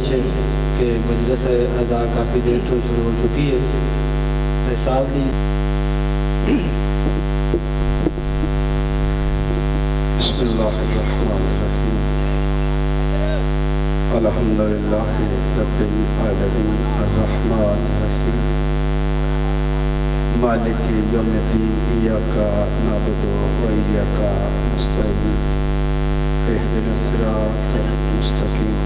گزارش ہے کہ مجلس ادا کافی دیر تو شروع ہو چکی ہے، حساب لی۔ بسم اللہ الرحمن الرحیم، الحمدللہ رب العالمین الرحمن الرحیم مالک یوم الدین، ایاک نعبد و ایاک نستعین، اہدنا الصراط المستقیم،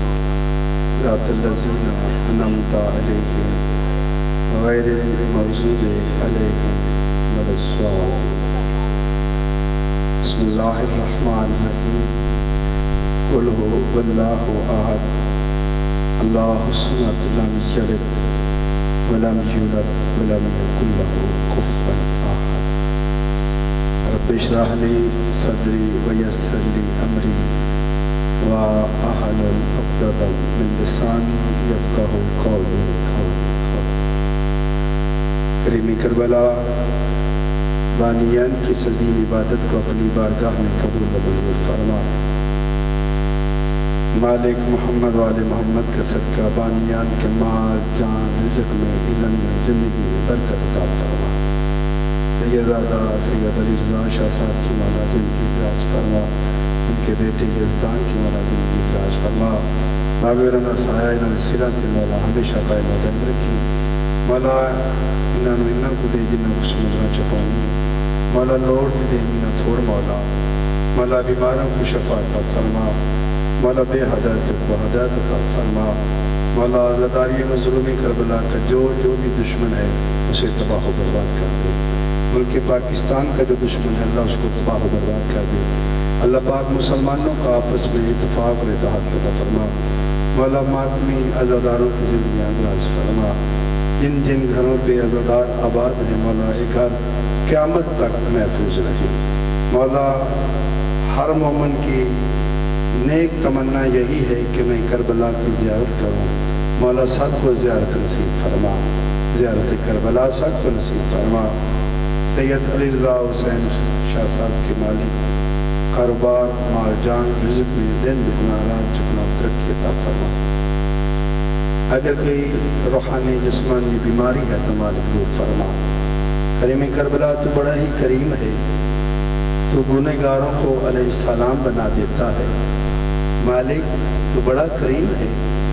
صراط الذین انعمت علیہم غیر المغضوب علیہم ولا الضالین۔ بسم اللہ الرحمن الرحیم، قل هو اللہ احد اللہ الصمد لم یلد ولم یولد ولم یکن له کفوا احد۔ رب اشرح لی صدری ویسر لی امری واحلل عقدۃ من لسانی یفقہوا قولی۔ کریم کربلا، بانیان کی سزین عبادت کو اپنی بارگاہ میں قبول و منظور فرما۔ مالک محمد وآل محمد کا صدقہ بانیان کے مال، جان، رزق میں، علم میں، زندگی میں برکت عطا فرما۔ سیدزادہ سید علی رضا شاہ صاحب کی مولا زندگی دراز فرما، ان کے بیٹے یزدان کی مولا زندگی دراز فرما۔ ماغرنا سایہ نصیرہ کے مولا ہمیشہ قائم و دائم رکھی۔ مولا انہوں کو دے جنہوں کو سمجھنا چپاؤں، مولا لوڑ دے مینا تھوڑ، مولا بیماروں کو شفا عطا فرما، مولا بے ہدایت کو ہدایت عطا فرما۔ مولا آزاداری مظلومی کربلا کا جو بھی دشمن ہے اسے تباہ و برباد کر دے۔ ملک پاکستان کا جو دشمن ہے اللہ اس کو تباہ و برباد کر دے۔ اللہ پاک مسلمانوں کا آپس میں اتفاق و اتحاد عطا فرما۔ مولا ماتمی عزاداروں کی زندگیاں دراز فرما۔ جن گھروں پہ عزادار آباد ہیں مولا ایک گھر قیامت تک محفوظ رہے۔ مولا ہر مومن کی نیک تمنا یہی ہے کہ میں کربلا کی زیارت کروں۔ مولا سب کو زیارت نصیب فرما، زیارت کربلا سب کو نصیب فرما۔ سید علی رضا حسین شاہ صاحب کے مالک، کاروبار، مال، جان، رزق میں دن دگنا رات چکنا ترقی عطا فرما۔ اگر کوئی روحانی جسمانی بیماری ہے تو مالک دور فرما۔ کریم کربلا تو بڑا ہی کریم ہے، تو گنہگاروں کو علیہ السلام بنا دیتا ہے۔ مالک تو بڑا کریم ہے،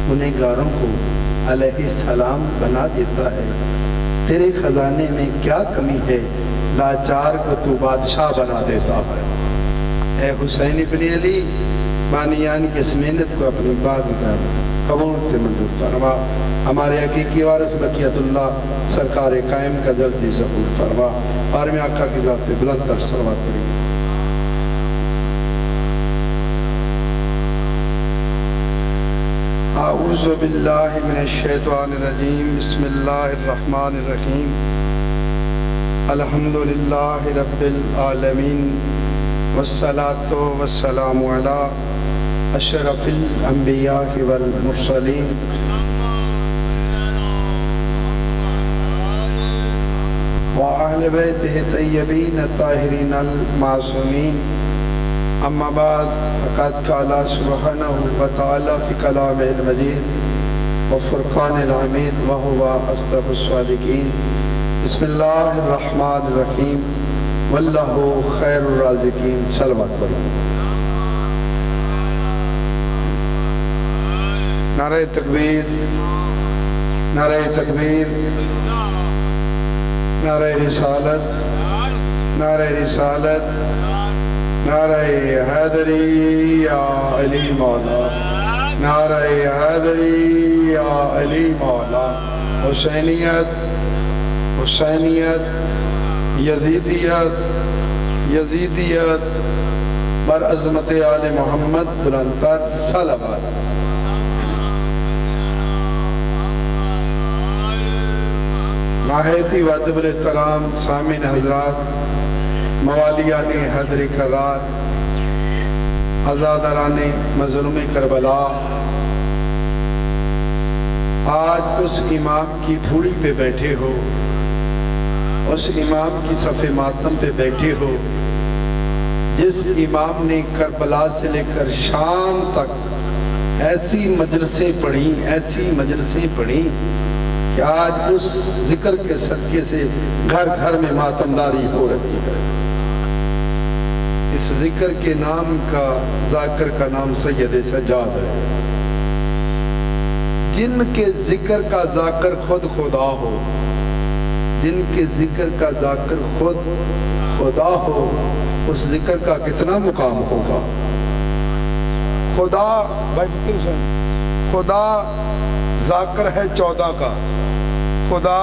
گنہگاروں کو علیہ السلام بنا دیتا ہے۔ تیرے خزانے میں کیا کمی ہے، لاچار کو تو بادشاہ بنا دیتا ہے۔ اے حسین ابن علی، بانیان کی اس محنت کو اپنی باغ میں قبول سے منظور فرما۔ ہمارے حقیقی وارث بقیت اللہ سرکار قائم کا جلدی ظہور فرما۔ اور میں آقا کی ذات پہ بلند تر صلوات پڑھی۔ اعوذ باللہ من الشیطان الرجیم، بسم اللہ الرحمن الرحیم، الحمدللہ رب العالمین، والصلاة والسلام علی اشرف الانبیاء والمرسلین، وأہل بیتہ طیبین الطاہرین المعصومین۔ اما بعد، فقد قال سبحانہ وتعالی فی کلامہ المجید وفرقان الحمید وہو اصدق الصادقین۔ بسم اللہ الرحمن الرحیم، واللہ خیر الرازقین۔ صلوات پڑھیں۔ نعرہ تکبیر، نعرہ تکبیر، نعرہ رسالت، نعرہ رسالت، نعرہ حیدری یا علی مولا، نعرہ حیدری یا علی مولا۔ حسینیت، حسینیت، یزیدیت، یزیدیت، بر عظمت آل محمد بلند تر صلوات۔ نہایت واجب الاحترام سامعین حضرات، موالیان حیدر کرار، عزاداران مظلوم کربلا، آج اس امام کی پھوڑی پہ بیٹھے ہو، اس امام کی صف ماتم پہ بیٹھے ہو جس امام نے کربلا سے لے کر شام تک ایسی مجلسیں پڑھی کہ آج اس ذکر کے صدقے سے گھر گھر میں ماتمداری ہو رہی ہے۔ اس ذکر کے نام کا ذاکر کا نام سید سجاد ہے۔ جن کے ذکر کا ذاکر خود خدا ہو، جن کے ذکر کا ذاکر خود خدا ہو، اس ذکر کا کتنا مقام ہوگا۔ خدا ذاکر ہے 14 کا، خدا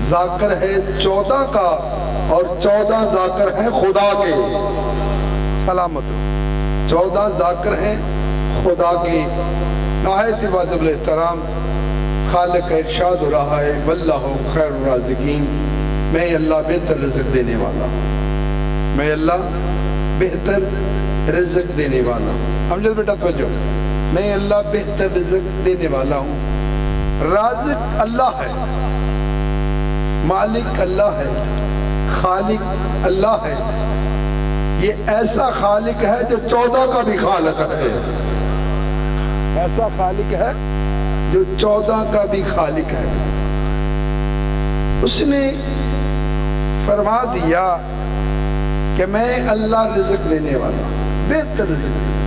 ذاکر ہے 14 کا، اور 14 ذاکر ہیں خدا کے۔ سلامت 14 ذاکر ہیں خدا کے۔ نہایت واجب الاحترام خالق کا ارشاد ہو رہا ہے واللہ خیر الرازقین، میں اللہ بہتر رزق دینے والا ہوں، میں اللہ بہتر رزق دینے والا ہوں۔ امجد بیٹا توجہ، میں اللہ بہتر رزق دینے والا ہوں۔ رازق اللہ ہے، مالک اللہ ہے، خالق اللہ ہے۔ یہ ایسا خالق ہے جو 14 کا بھی خالق ہے، ایسا خالق ہے جو 14 کا بھی خالق ہے۔ اس نے فرما دیا کہ میں اللہ رزق دینے والا ہوں، بہتر رزق دینے والا۔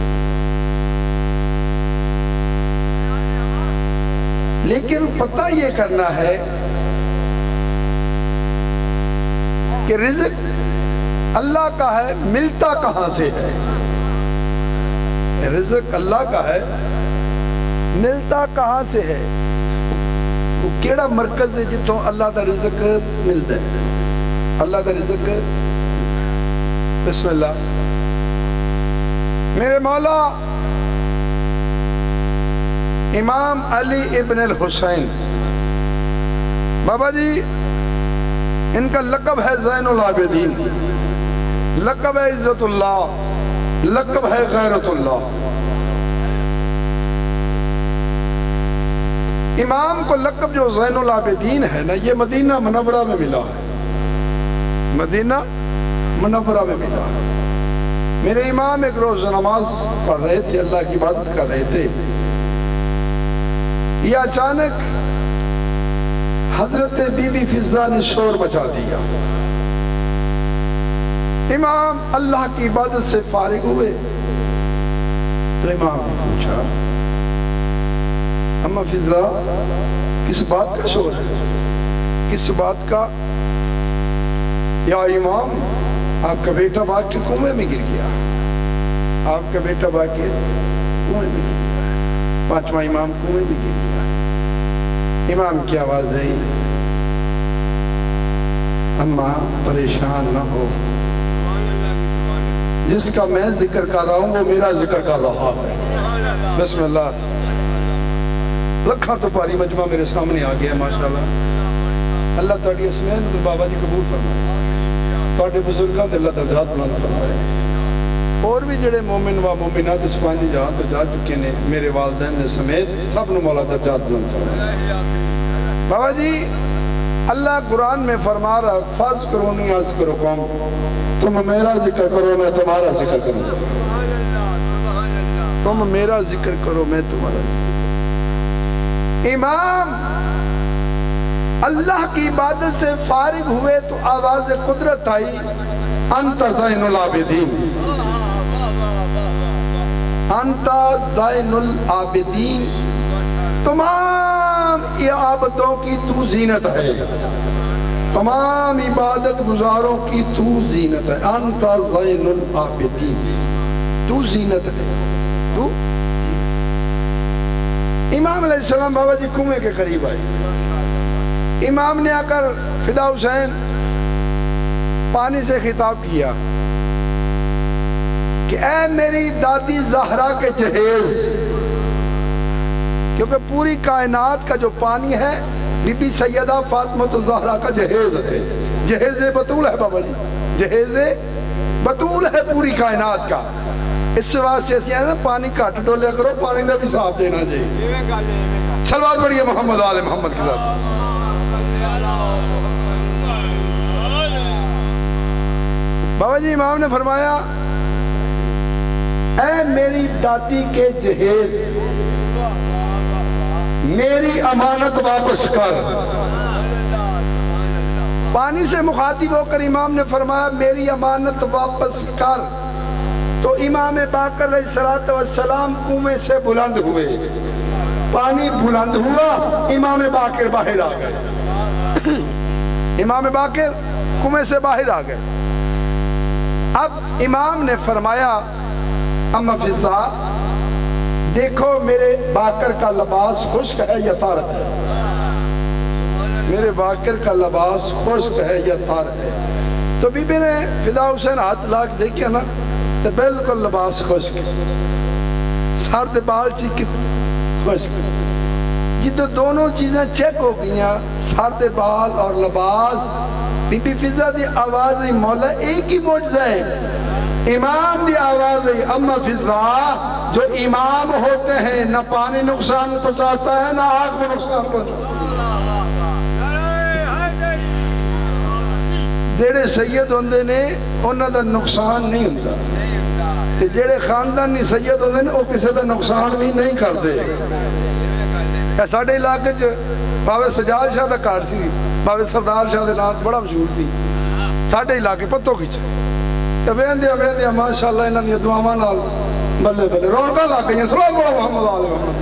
لیکن پتہ یہ کرنا ہے کہ رزق اللہ کا ہے، ملتا کہاں سے ہے؟ رزق اللہ کا ہے، ملتا کہاں سے ہے؟ وہ کیڑا مرکز ہے جتوں اللہ دا رزق ملتا ہے؟ اللہ دا رزق، بسم اللہ، میرے مولا امام علی ابن الحسین بابا جی، ان کا لقب ہے زین العابدین، لقب ہے عزت اللہ، لقب ہے غیرت اللہ۔ امام کو لقب جو زین العابدین ہے نا، یہ مدینہ منورہ میں ملا ہے، مدینہ منورہ میں ملا ہے۔ میرے امام ایک روز نماز پڑھ رہے تھے، اللہ کی عبادت کر رہے تھے، یہ اچانک حضرت بی بی فضہ نے شور مچا دیا۔ امام اللہ کی عبادت سے فارغ ہوئے تو امام نے پوچھا اما فضہ کس بات کا شور ہے، کس بات کا؟ یا امام آپ کا بیٹا باغ کے کنویں میں گر گیا، آپ کا بیٹا باغ کے کنویں میں گر گیا، 5واں امام کنویں میں گر گیا۔ امام کی آواز ہے اما پریشان نہ ہو، جس کا میں ذکر کر رہا ہوں وہ میرا ذکر کر رہا ہے۔ بسم اللہ، لکھاں تو پاری مجمع میرے سامنے آ گیا ماشاءاللہ۔ اللہ تعالی اسمین تو بابا جی قبول فرمائے، تھوڑے بزرگاں دے اللہ درجات بلند فرمائے۔ اور بھی جڑے مومن و مومنات اس پانی جہاں تو جا چکے نے، میرے والدین نے سمیت سب نو مولا درجات بلند فرمائے۔ بابا جی اللہ قرآن میں فرما رہا فرض کرونی اذکرکم، تم میرا ذکر کرو میں تمہارا ذکر کروں، تم میرا ذکر کرو میں تمہارا ذکر کروں۔ امام اللہ کی عبادت سے فارغ ہوئے تو آواز قدرت آئی انت زین العابدین، انت زین العابدین، تمام عبادتوں کی تو زینت ہے، تمام عبادت گزاروں کی تو زینت ہے، انت زین العابدین، تو زینت ہے، تو زینت۔ امام علیہ السلام بابا جی کنویں کے قریب آئے، امام نے آ کر فدا حسین پانی سے خطاب کیا کہ اے میری دادی زہرا کے جہیز، کیونکہ پوری کائنات کا جو پانی ہے بی بی سیدہ فاطمہ الزہرا کا جہیز ہے، جہیز بطول ہے بابا جی، جہیز بطول ہے پوری کائنات کا۔ اس سے واسطے ایسی ہے پانی کٹ ڈولیا کرو، پانی دا بھی صاف دینا چاہیے۔ صلوات پڑھیے محمد آل محمد کے ساتھ۔ بابا جی امام نے فرمایا اے میری دادی کے جہیز میری امانت واپس کر. پانی سے مخاطب ہو کر امام نے فرمایا میری امانت واپس کر. تو امام باقر علیہ السلام کنویں سے بلند ہوئے. پانی بلند ہوا, امام باقر باہر آ گئے. امام باقر کنویں سے باہر آ گئے. اب امام نے فرمایا اما فضا دیکھو میرے باقر کا لباس خشک ہے یا تر ہے, میرے باقر کا لباس خشک ہے یا تر ہے. تو بی بی نے فدا حسین ہاتھ لاک دیکھا نا تو بالکل لباس خشک, سر دے بال چیک خشک. جدو دونوں چیزیں چیک ہو گئی ہیں, سر دے بال اور لباس, بی بی فضا دی آواز دی مولا ایک ہی معجزہ ہے. امام دی آواز دی اما فضا جو امام ہوتے ہیں نہ پانی نقصان پہنچاتا ہے نہ آگ میں نقصان پہنچاتا ہے. جڑے سید ہوندے نے انہاں دا نقصان نہیں ہوندا, تے جڑے خاندانی سید ہوندے نے وہ کسی دا نقصان بھی نہیں کرتے. ساڈے علاقے چ باوے سجاد شاہ دا گھر سی, باوے سردار شاہ دے نام بڑا مشہور سی ساڈے علاقے پتو کھچ. تے ویندے ویندے ماشاءاللہ انہاں دی دعاواں نال بلے بلے رونقاں لگ گئیاں. سبحان اللہ محمد علیہ محمد.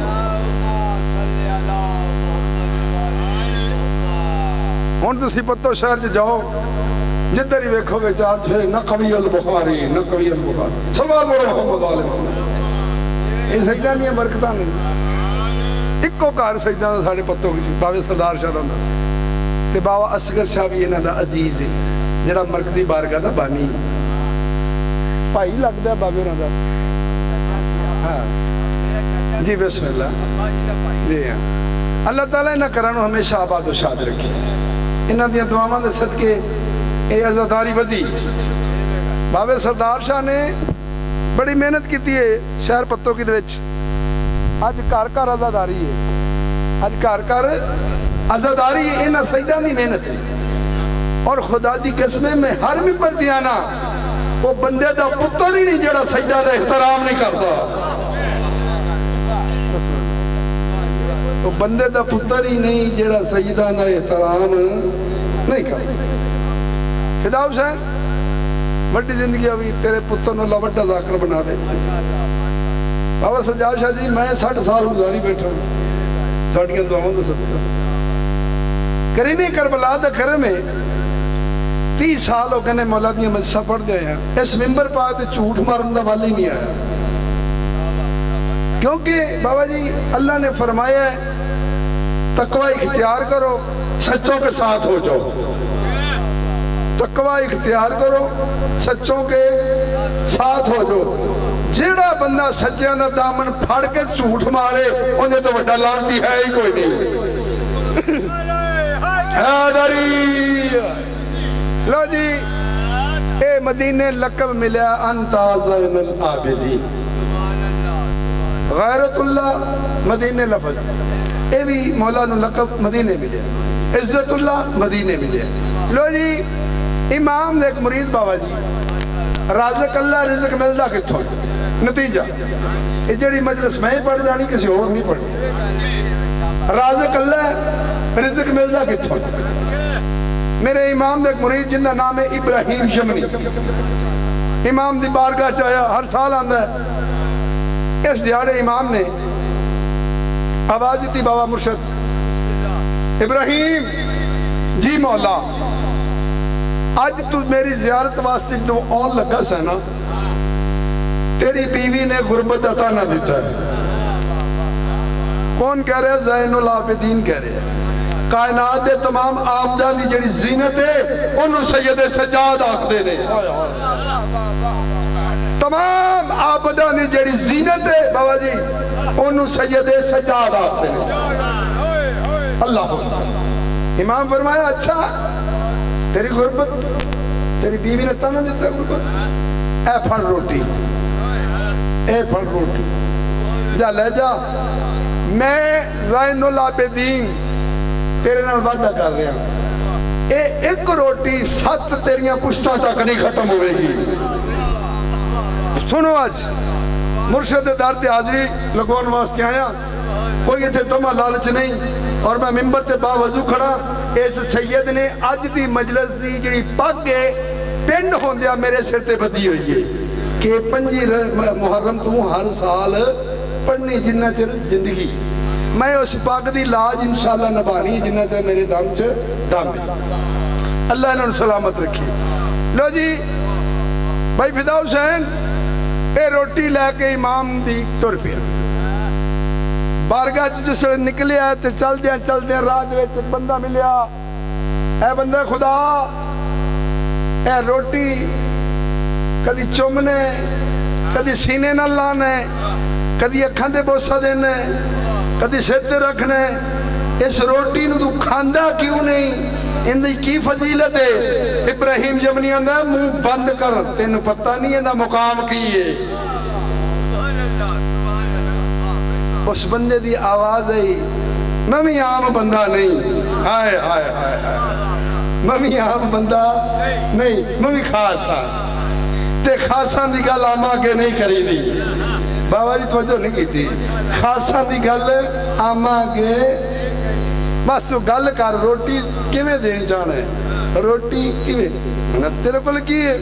ہن تسی پتو شہر چ جاؤ جدھر ہی ویکھو گے چار پھر نقوی البخاری نقوی البخاری. سبحان اللہ محمد علیہ محمد. یہ سجدہ نہیں برکتاں نہیں. ایکو گھر سجدہ دا ساڈے پتو کھچ باوے سردار شاہ دا ہوندا سی, تے بابا اصغر شاہ بھی انہاں دا عزیز ہے جڑا مرکزی بارگاہ دا بانی بھائی لگدا ہے بابے انہاں دا. ہاں جی بسم اللہ. جی ہاں اللہ تعالیٰ انہاں گھراں نوں ہمیشہ آباد و شاد رکھے. انہاں دیاں دعاواں دے صدقے اے عزاداری ودی. بابے سردار شاہ نے بڑی محنت کیتی ہے شہر پتو کی دے وچ. اج گھر گھر عزاداری ہے, اج گھر گھر عزاداری ہے. انہاں سجدہ دی محنت ہے. اور خدا دی قسم میں ہر ممبر تے آنا وہ بندے دا پتر ہی نہیں جڑا سجدہ دا احترام نہیں کرتا. وہ بندے دا پتر ہی نہیں جڑا سجدہ دا احترام نہیں کرتا. فدا حسین بڑی زندگی ابھی تیرے پتر نے اللہ بڑا ذاکر بنا دے. بابا سجاد شاہ جی میں 60 سال گزاری بیٹھا ہوں ساڑیاں دعاوں دا صدقہ. کرینی کربلا دا کرم ہے 30 سال ہو گئے مولا دیاں مجلساں پڑھ دے ہیں. اس ممبر پا تے جھوٹ مارن دا والی نہیں آیا, کیونکہ بابا جی اللہ نے فرمایا ہے تقوی اختیار کرو سچوں کے ساتھ ہو جاؤ. تقوی اختیار کرو سچوں کے ساتھ ہو جاؤ. جیڑا بندہ سچیاں دا دامن پھڑ کے جھوٹ مارے انہیں تو بڑا لانتی ہے ہی کوئی نہیں. حیدری لو جی اے مدینے لقب ملیا انتا زین العابدین. غیرت اللہ مدینے لفظ اے بھی مولا نو لقب مدینے ملیا. عزت اللہ مدینے ملیا. لو جی امام نے ایک مرید بابا جی رازق اللہ رزق ملدا کتھوں. نتیجہ یہ جڑی مجلس میں پڑھ جانی کسی اور نہیں پڑھی. رازق اللہ رزق ملدا کتھوں. میرے امام نے ایک مرید جن کا نام ہے ابراہیم شمنی. امام دی بارگاہ چاہیا ہر سال آندا ہے. اس دیہڑے امام نے آواز دی بابا مرشد ابراہیم جی مولا آج تو میری زیارت واسطے تو آن لگا سا نا, تیری بیوی نے غربت عطا نہ دیتا ہے. کون کہہ رہے ہیں؟ زین العابدین کہہ رہے ہیں. کائنات دے تمام آبدان دی جڑی زینت ہے انہوں سید سجاد آکھدے نے. تمام آبدان دی جڑی زینت ہے بابا جی انہوں سید سجاد آکھدے نے. اللہ امام فرمایا اچھا تیری غربت تیری بیوی نے تانا دیتا ہے غربت. اے پھڑ روٹی اے پھڑ روٹی جا لے جا. میں زین العابدین تیرے نال وعدہ کر رہا ہوں اے ایک روٹی 7 تیریاں پشتاں تک نہیں ختم ہوئے گی. سنو آج مرشد دار تے حاضری لگوان واسطے آیا کوئی اتنے تمہ لالچ نہیں اور میں ممبر تے باوضو کھڑا اس سید نے اج دی مجلس دی جڑی پگ ہے پنڈ ہوندیا میرے سر تے بدی ہوئی ہے کہ 5 محرم تو ہر سال پڑھنی جنہ چر زندگی میں اس پگ دی لاج انشاءاللہ نبانی جنہ چر میرے دم چ دم ہے اللہ انہوں نے سلامت رکھی لو جی بھائی فدا حسین اے روٹی لے کے امام دی ٹر پیا بارگاہ جس نے نکلیا تے چل دیا رات وچ بندہ ملیا اے بندہ خدا اے روٹی کدی چومنے کدی سینے نہ لانے کدی اکھاں تے بوسا دینے کدی سر تے رکھنے اس روٹی نو تو کھاندا کیوں نہیں اندی کی فضیلت ہے ابراہیم یمنی آندا منہ بند کر تینوں پتہ نہیں اندا مقام کی ہے اس بندے دی آواز آئی میں بھی عام بندہ نہیں ہائے ہائے ہائے میں بھی عام بندہ نہیں میں بھی خاص ہاں تے خاصاں دی گل آما کے نہیں کری دی بابا جی توجہ نہیں کی تھی خاصاں دی گل آما کے بس تو گل کر روٹی کیویں دین چاہنا ہے روٹی کیویں تیرے کول کی ہے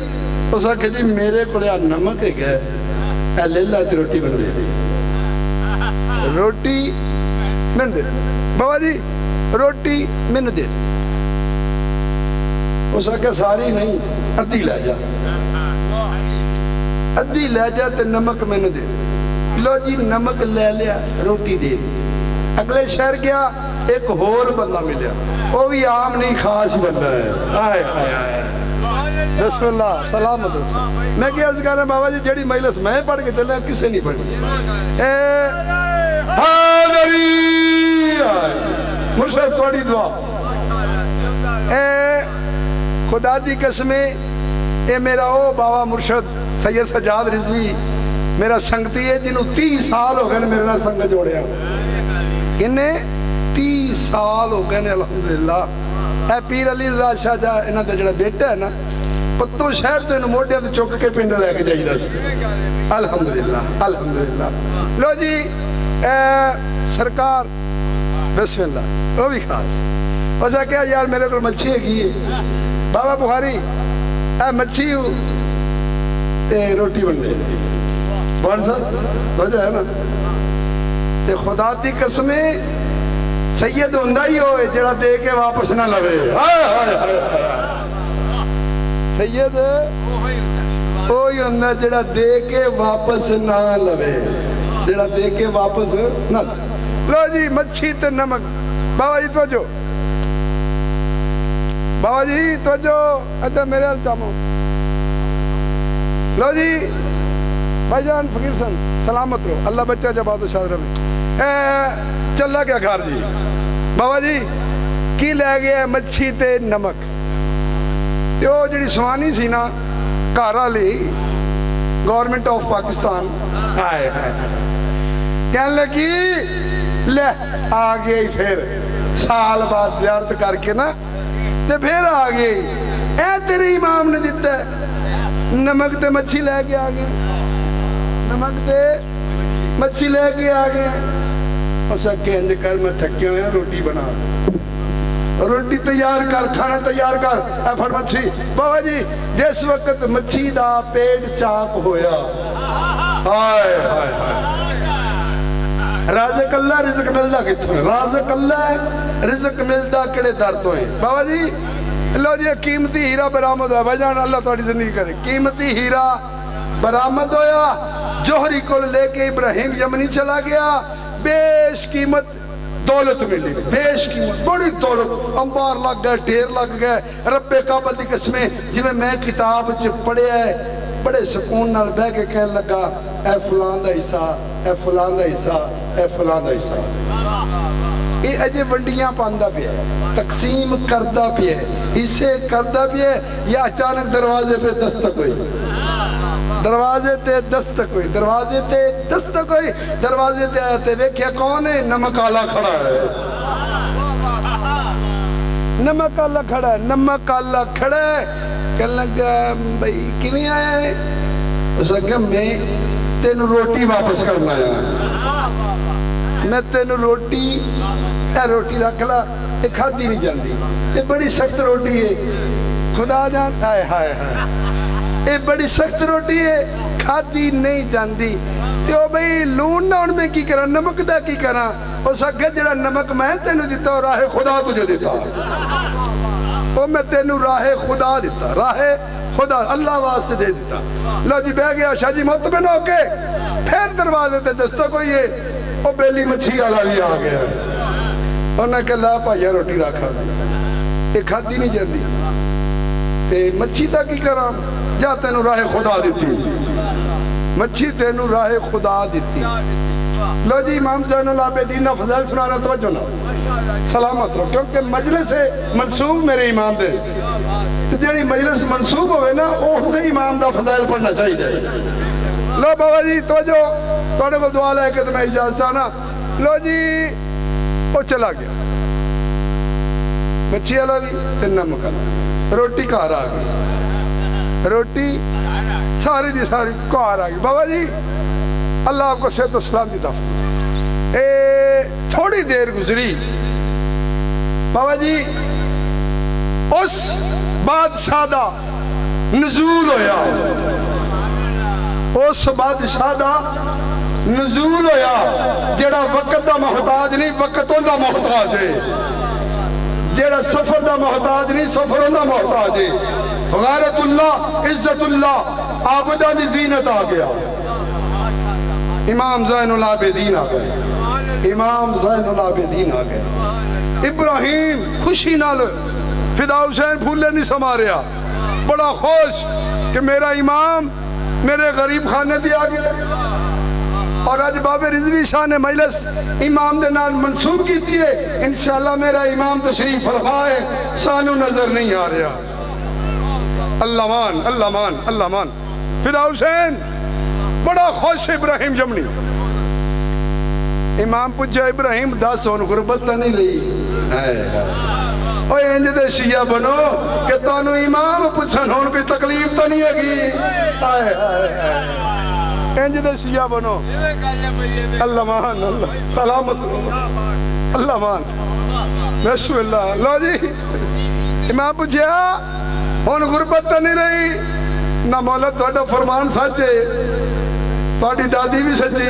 اس آکھے جی میرے کول نمک ہے اے لے لا تے روٹی بن دے روٹی میں دے بابا جی روٹی میں دے اس آکھے ساری نہیں ادھی لے جا ادھی لے جا تے نمک میں دے لو جی نمک لے لیا روٹی دے دی اگلے شہر گیا ایک اور بندہ ملیا وہ بھی عام نہیں خاص بندہ ہے آئے آئے آئے بسم اللہ سلامت میں کیا عرض کر رہا بابا جی جڑی مجلس میں پڑھ کے چلے کسے نہیں پڑھی حاضری مرشد تھوڑی دعا اے خدا دی قسمیں اے میرا او بابا مرشد سید سجاد رضوی میرا سنگتی ہے جنہوں 30 سال ہو گئے میرے نہ سنگ جوڑے ہیں انہیں 30 سال ہو گئے الحمدللہ اے پیر علی رضا شاہ جا انہاں دا جڑا بیٹا ہے نا پتوں شہر تو انہوں موڑے تو چک کے پنڈ لے کے جائیدہ سی الحمدللہ الحمدللہ لو جی سرکار بسم اللہ وہ بھی خاص ویسا کیا یار میرے کو مچھی ہے کی بابا بخاری اے مچھی ہوں تے روٹی بن دے بڑھ ساتھ ہو جائے نا تے خدا دی قسمیں سید ہوندہ ہی ہوئے جڑا دے کے واپس نہ لوے سید ہوئی ہوندہ جڑا دے کے واپس نہ لوے جڑا دے کے واپس نہ لو جی مچھی تے نمک بابا جی توجہ بابا جی توجہ ادھا میرے حال چامو لو جی بھائی جان فقیر سن سلامت رو اللہ بچہ جباد و شادرہ میں چلا کیا کھار جی بابا جی کی لے گیا مچھی تے نمک تے او جڑی سوانی سی نا کارا لی گورنمنٹ آف پاکستان آئے کہنے لگی لے آگئی پھر سال بعد زیارت کر کے نا تے پھر آگئی اے تیرے امام نے دیتا ہے نمک تے مچھی لے کے آگئے نمک تے مچھی لے کے آگئے اسا کہنے کر میں تھکے ہوئے روٹی بنا روٹی تیار کر کھانا تیار کر اے پھر مچھی بابا جی جس وقت مچھی دا پیٹ چاک ہویا آئے آئے رازق اللہ رزق ملدہ کتوں ہے رازق اللہ رزق ملدہ کڑے در تو ہیں بابا جی اللہ جی قیمتی ہیرہ برآمد ہویا بھائی جان اللہ توڑی زندگی کرے قیمتی ہیرہ برآمد ہویا جوہری کو لے کے ابراہیم یمنی چلا گیا بیش قیمت دولت ملی بیش قیمت بڑی دولت انبار لگ گئے ڈھیر لگ گئے رب کعبہ دی قسمیں جی میں کتاب پڑھے ہے بڑے سکون نال بہ کے کہنے لگا اے فلان دا حصہ اے فلان دا حصہ اے فلان دا حصہ یہ اجے ونڈیاں پاندہ بھی ہے تقسیم کردہ بھی ہے حصے کردہ بھی ہے یا اچانک دروازے پہ دستک ہوئی دروازے تے دستک ہوئی دروازے تے دستک ہوئی دروازے تے آیا تے ویکھیا کون ہے نمک آلہ کھڑا ہے نمک آلہ کھڑا ہے نمک آلہ کھڑا ہے کہنے لگا بھئی کیویں آیا ہے اس نے کہا میں تینوں روٹی واپس کرنا ہے میں تینوں روٹی اے روٹی رکھ لا یہ کھادی نہیں جاندی یہ بڑی سخت روٹی ہے خدا جان ہائے ہائے ہائے یہ بڑی سخت روٹی ہے کھادی نہیں جاندی تو بھئی لون نہ ان میں کی کرا نمک دا کی کرا اس اگے جڑا نمک میں تینوں دیتا اور راہ خدا تجھے دیتا او میں تینوں راہ خدا دیتا راہ خدا اللہ واسطے دے دیتا لو جی بہ گیا شاہ جی مطمئن ہو کے پھر دروازے تے دستا کوئی یہ او بیلی مچھی والا بھی آ گیا انہاں کہ لا پایا روٹی رکھا یہ کھادی نہیں جاندی تے مچھی تا کی کرا جا تینوں راہ خدا دیتی مچھی تینوں راہ خدا دیتی لو جی امام زین العابدین فضائل سنانا توجہ نہ سلامت رہو کیونکہ مجلس منصوب میرے امام دے تو جڑی مجلس منصوب ہوئے نا اس سے امام دا فضائل پڑھنا چاہیے لو بابا جی توجہ توڑے کو دعا لے کے تمہیں اجازت آنا لو جی وہ چلا گیا مچھی والا بھی تے نمک والا روٹی کار آ گئی روٹی ساری دی ساری کار آ گئی بابا جی اللہ آپ کو صحت و سلام دیتا تھوڑی دیر گزری بابا جی اس بادشاہ دا نزول ہویا اس بادشاہ دا نزول ہویا جڑا وقت دا محتاج نہیں وقت دا محتاج ہے جڑا سفر دا محتاج نہیں سفر دا محتاج ہے غیرت اللہ عزت اللہ عابدہ دی زینت آ گیا امام زین العابدین آ گئے امام زین العابدین آ گئے ابراہیم خوشی نال فدا حسین پھولے نہیں سما رہا بڑا خوش کہ میرا امام میرے غریب خانے دی آ گئے اور آج باب رضوی شاہ نے مجلس امام دے نال منصوب کی تھی ہے انشاءاللہ میرا امام تشریف فرمائے سانو نظر نہیں آ رہا اللہ مان اللہ مان اللہ مان فدا حسین بڑا خوش ابراہیم جمنی امام پوچھا ابراہیم 10 ہون غربت تا نہیں لئی اوہ انج دے شیعہ بنو کہ تانو امام پوچھن ہون کوئی تکلیف تا نہیں ہے گی انج دے شیعہ بنو اللہ مان اللہ سلامت اللہ مان بسم اللہ لو جی امام پوچھا ہون غربت تا نہیں رہی نہ مولا توڑا فرمان سچے توڑی دادی بھی سچی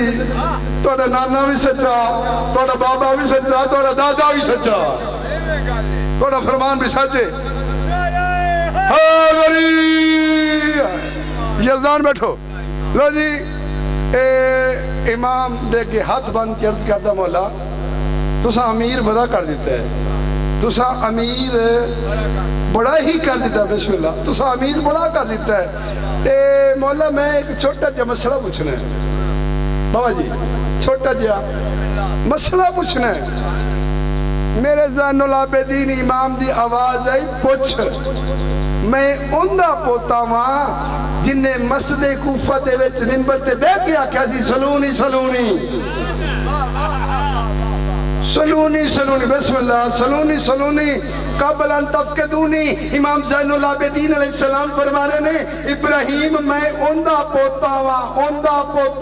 توڑا نانا بھی سچا توڑا بابا بھی سچا توڑا دادا بھی سچا توڑا فرمان بھی سچے حاضری یزدان بیٹھو لو جی امام دے کے ہاتھ بند کرد کرتا مولا تسا امیر بڑا کر دیتا ہے تسا امیر بڑا ہی کر دیتا ہے بسم اللہ تسا امیر بڑا کر دیتا ہے مولا میں ایک چھوٹا جا مسئلہ پوچھنا ہے بابا جی چھوٹا جا مسئلہ پوچھنا ہے میرے زین العابدین امام دی آواز آئی پوچھ میں اندہ پوتا ہاں جن نے مسجد کوفہ دے وچ منبر تے بیٹھ کے آکھیا سی سلونی سلونی سلونی سلونی بسم اللہ سلونی سلونی قبل ان تفقدونی امام زین العابدین علیہ السلام فرمانے نے ابراہیم میں اندہ پوتا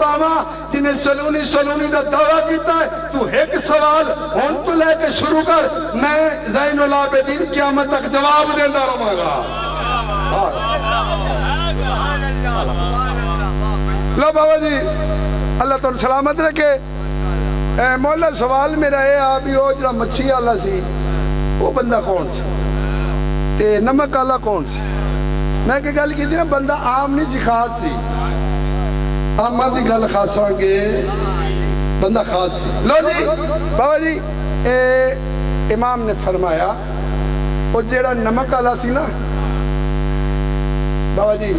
ہوا جنہیں سلونی سلونی دا دعویٰ کیتا ہے تو ایک سوال ان تو لے کے شروع کر میں زین العابدین قیامت تک جواب دینا رہا گا لو بابا جی اللہ تعالی سلامت رکھے مولا سوال میرا ہے آبی ہو جڑا مچھی والا سی وہ بندہ کون سی تے نمک والا کون سی میں کہ گل کی تھی نا بندہ عام نہیں سی خاص سی عامہ دی گل خاصا کے بندہ خاص سی لو جی بابا جی امام نے فرمایا وہ جڑا نمک والا سی نا بابا جی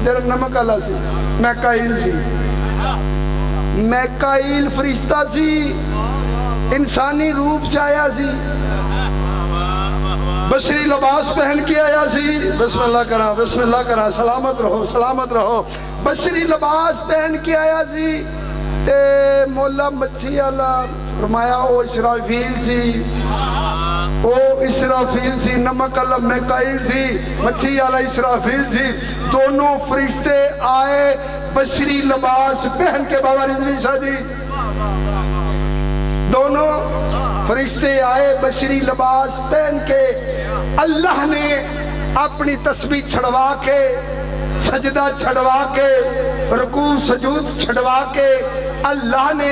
جڑا نمک والا سی میکائیل سی میکائیل فرشتہ سی انسانی روپ چاہیا سی بشری لباس پہن کے آیا سی بسم اللہ کرا سلامت رہو بشری لباس پہن کے آیا سی مولا مچھی اللہ فرمایا او اسرافیل سی نمک اللہ میکائیل سی مچھی اللہ اسرافیل سی دونوں فرشتے آئے بشری لباس پہن کے بابا رضوی شاہ جی دونوں فرشتے آئے بشری لباس پہن کے. اللہ نے اپنی تسبیح چھڑوا کے سجدہ چھڑوا کے رکوع سجود چھڑوا کے اللہ نے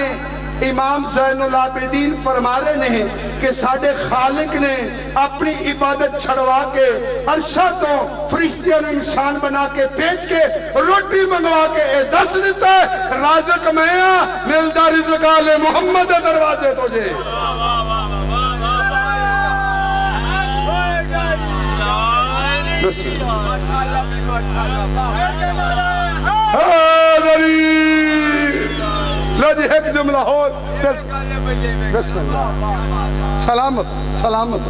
امام زین العابدین فرما رہے ہیں کہ ساڈے خالق نے اپنی عبادت چھڑوا کے عرشہ تو فرشتیاں نے انسان بنا کے بھیج کے روٹی منگوا کے اے دس دیتا ہے رازق میں ملتا رزق آل محمد دروازے تجھے. لو جی ایک جملہ ہو بسم اللہ سلامت سلامت.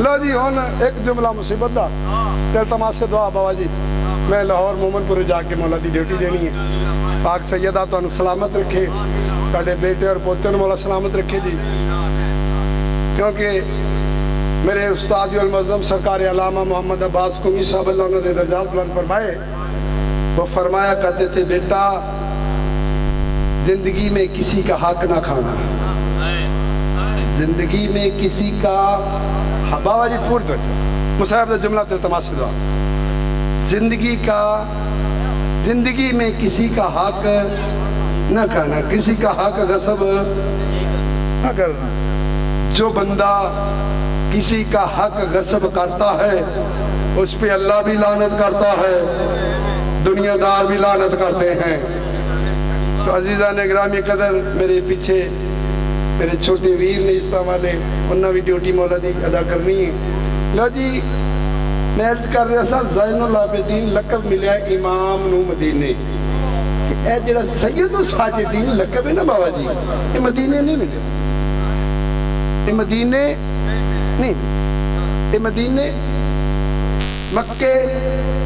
لو جی ہون ایک جملہ مصیبت دا تیل تماسے دعا بابا جی میں لاہور مومن پورے جا کے مولا دی ڈیوٹی دینی ہے. پاک سیدہ تو انہوں سلامت رکھے کڑے بیٹے اور پوتے مولا سلامت رکھے جی. کیونکہ میرے استاد المعظم سرکار علامہ محمد عباس قمی صاحب اللہ نے درجات بلند فرمائے. وہ فرمایا کرتے تھے بیٹا زندگی میں کسی کا حق نہ کھانا, زندگی میں کسی کا بابا جی پور تو مصاحب دا جملہ تیرے تماسے دعا زندگی میں کسی کا حق نہ کھانا, کسی کا حق غصب نہ کرنا. جو بندہ کسی کا حق غصب کرتا ہے اس پہ اللہ بھی لعنت کرتا ہے, دنیا دار بھی لعنت کرتے ہیں. تو عزیزان گرامی قدر میرے پیچھے میرے چھوٹے ویر نے اس طرح والے انہوں بھی ڈیوٹی مولا دی ادا کرنی ہے. لو جی میں عرض کر رہا سا زین العابدین لقب ملیا امام نو مدینے کہ اے جڑا سید الساجدین لقب ہے نا بابا جی یہ مدینے نہیں ملے, یہ مدینے نہیں, یہ مدینے مکے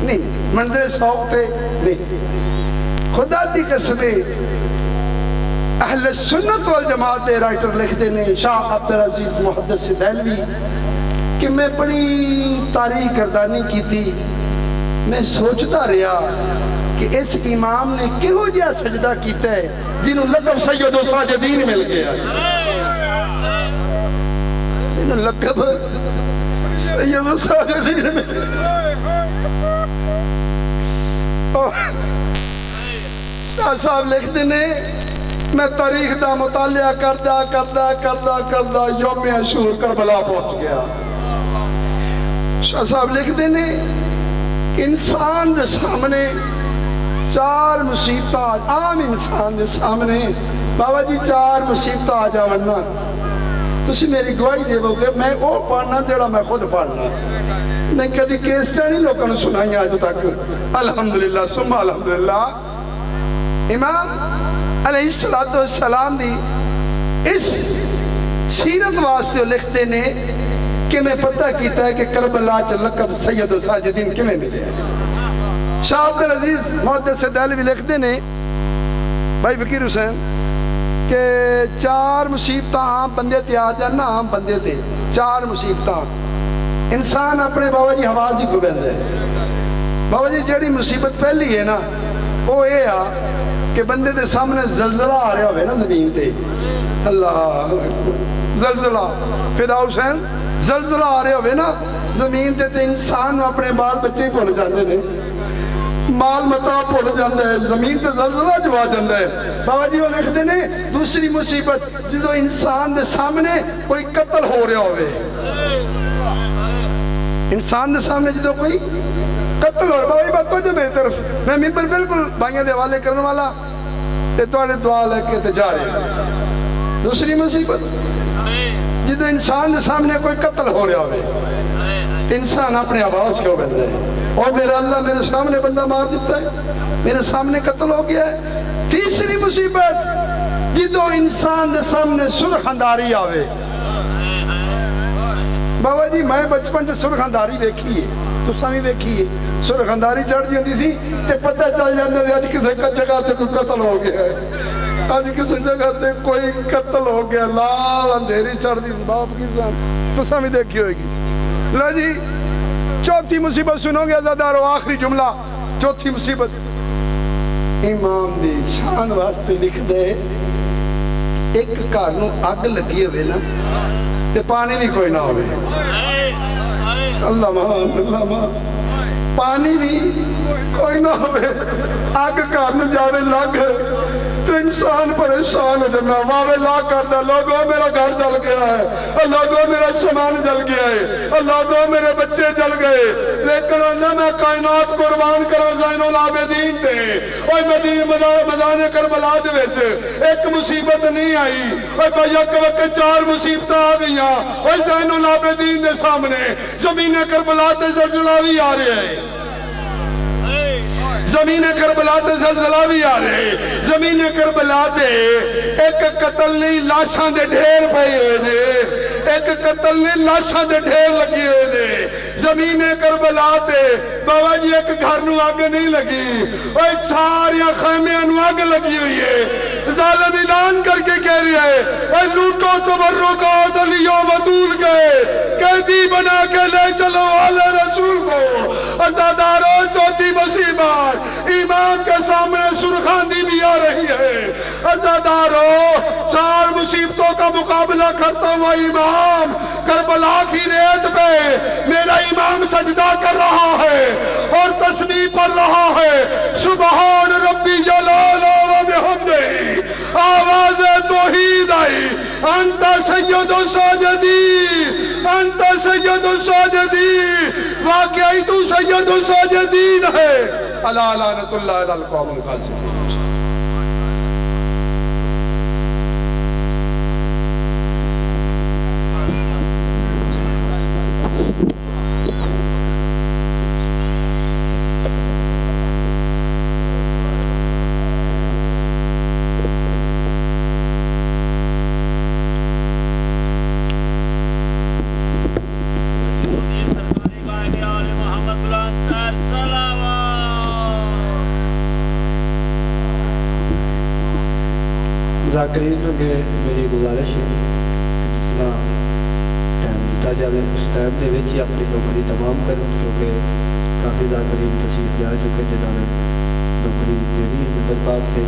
نہیں, منظر شوق تے نہیں. خدا دی قسمے اہل سنت والجماعت رائٹر لکھ دینے شاہ عبدالعزیز محدث دہلوی کہ میں بڑی تاریخ گردانی کی تھی. میں سوچتا رہا کہ اس امام نے کیوں جا سجدہ کیتا ہے جنہوں لقب سید و ساجدین مل گیا, جنہوں لقب سید و ساجدین مل گیا. شاہ صاحب لکھ دینے میں تاریخ دا مطالعہ کردہ یوم عاشور کربلا پہنچ گیا. شاہ صاحب لکھ دینے کہ انسان دے سامنے چار مصیبتیں عام انسان دے سامنے بابا جی چار مصیبتیں آ جاونا تسی میری گواہی دے گے میں وہ پڑھنا جڑا میں خود پڑھنا. میں کدی کیسٹاں نہیں لوگوں نے سنائی آج تک الحمدللہ ثم الحمدللہ. امام علیہ السلام دی اس سیرت واسطے لکھتے نے کہ میں پتہ کیتا ہے کہ کربلا چ لقب سید و ساجدین کیویں ملے. شاہ عبدالعزیز محدث دہلوی لکھتے نے بھائی فقیر حسین کہ چار مصیبتاں عام بندے تے آ جانا, عام بندے تے چار مصیبتاں انسان اپنے بابا جی حواس ہی کو بہندا ہے. بابا جی جڑی مصیبت پہلی ہے نا وہ یہ آ کہ بندے دے سامنے زلزلہ آ رہا ہوئے نا زمین تے, اللہ زلزلہ فدا حسین زلزلہ آ رہا ہوئے نا زمین تے انسان اپنے بال بچے بھول جاندے نے, مال متا بھول جاندے ہے, زمین تے زلزلہ جو آ جاندے ہے. بابا جی وہ لکھتے نے دوسری مصیبت جدو انسان دے سامنے کوئی قتل ہو رہا ہوئے, انسان دے سامنے جدو کوئی قتل ہو رہا ہے. بات جو میری طرف میں ممبر بالکل بھائیوں دے حوالے کرنے والا تے تواڈے دعا لے کے تے جا رہے. دوسری مصیبت جدو انسان دے سامنے کوئی قتل ہو رہا ہوئے تے انسان اپنے آواز کیوں بندہ ہے اور میرا اللہ میرے سامنے بندہ مار دیتا ہے, میرے سامنے قتل ہو گیا ہے. تیسری مصیبت جدو انسان دے سامنے سرخنداری آوے. بابا جی میں بچپن سے سرخنداری دیکھی ہے, تو سامی دیکھی ہے, سرخنداری چڑھ جاتی تھی تے پتہ چل جاتا ہے آج کسی جگہ تے کوئی قتل ہو گیا ہے, آج کسی جگہ تے کوئی قتل ہو گیا, لال اندھیری چڑھ دی باپ کی سام تو سامی دیکھی ہوئے گی. لو جی چوتھی مصیبت سنو گے ازادارو, آخری جملہ چوتھی مصیبت امام دی شان واسطے لکھ دے ایک گھر نو اگ لگی ہوئے نا تے پانی بھی کوئی نہ ہوئے اللہ مان پانی بھی کوئی نہ ہوئے اگ گھر نو جاوے لگ تو انسان پریشان ہو جانا واوے لا کرتا لوگوں میرا گھر جل گیا ہے لوگوں میرا سامان جل گیا ہے لوگوں میرے بچے جل گئے لیکن نہ میں کائنات قربان کرا زین العابدین تے اوہ مدان کربلا دے وچ ایک مصیبت نہیں آئی اوہ یک وقت 4 مصیبتیں آ گئیاں اوہ زین العابدین دے سامنے زمین کربلا تے زلزلہ بھی آ رہے ہیں زمین کربلا تے زلزلہ بھی آ رہے زمین کربلا تے ایک قتل نہیں لاشاں دے ڈھیر پہے ہوئے نے ایک قتل نہیں لاشاں دے ڈھیر لگی ہوئے نے زمین کربلا تے بابا جی ایک گھر نو آگ نہیں لگی اوہ ساریاں خیمیاں نو آگ لگی ہوئی ہے ظالم اعلان کر کے کہہ رہی ہے اوہ لوٹو تبرکات علیہ ودول گئے قیدی بنا کے لے چلو آلہ رسول کو ازاداروں چوتھی مصیبت امام کے سامنے سرخاندی بھی آ رہی ہے ازاداروں 4 مصیبتوں کا مقابلہ کرتا ہوا امام کربلا کی ریت پہ میرا امام سجدہ کر رہا ہے اور تسبیح پڑھ رہا ہے سبحان ربی جلال و بحمدہ آواز توحید آئی انت سید الساجدین انت سید الساجدین واقعی تو سید الساجدین ہے اللہ لعنت اللہ علی القوم الفاسقین ذاکرین کے میری گزارش ہے جتنا ٹائم دیتا جائے اس ٹائم دے وچ ہی اپنی نوکری تمام کرو کیونکہ کافی ذاکرین تشریف جا چکے جنہوں نے نوکری دینی ہے مندر پاک کے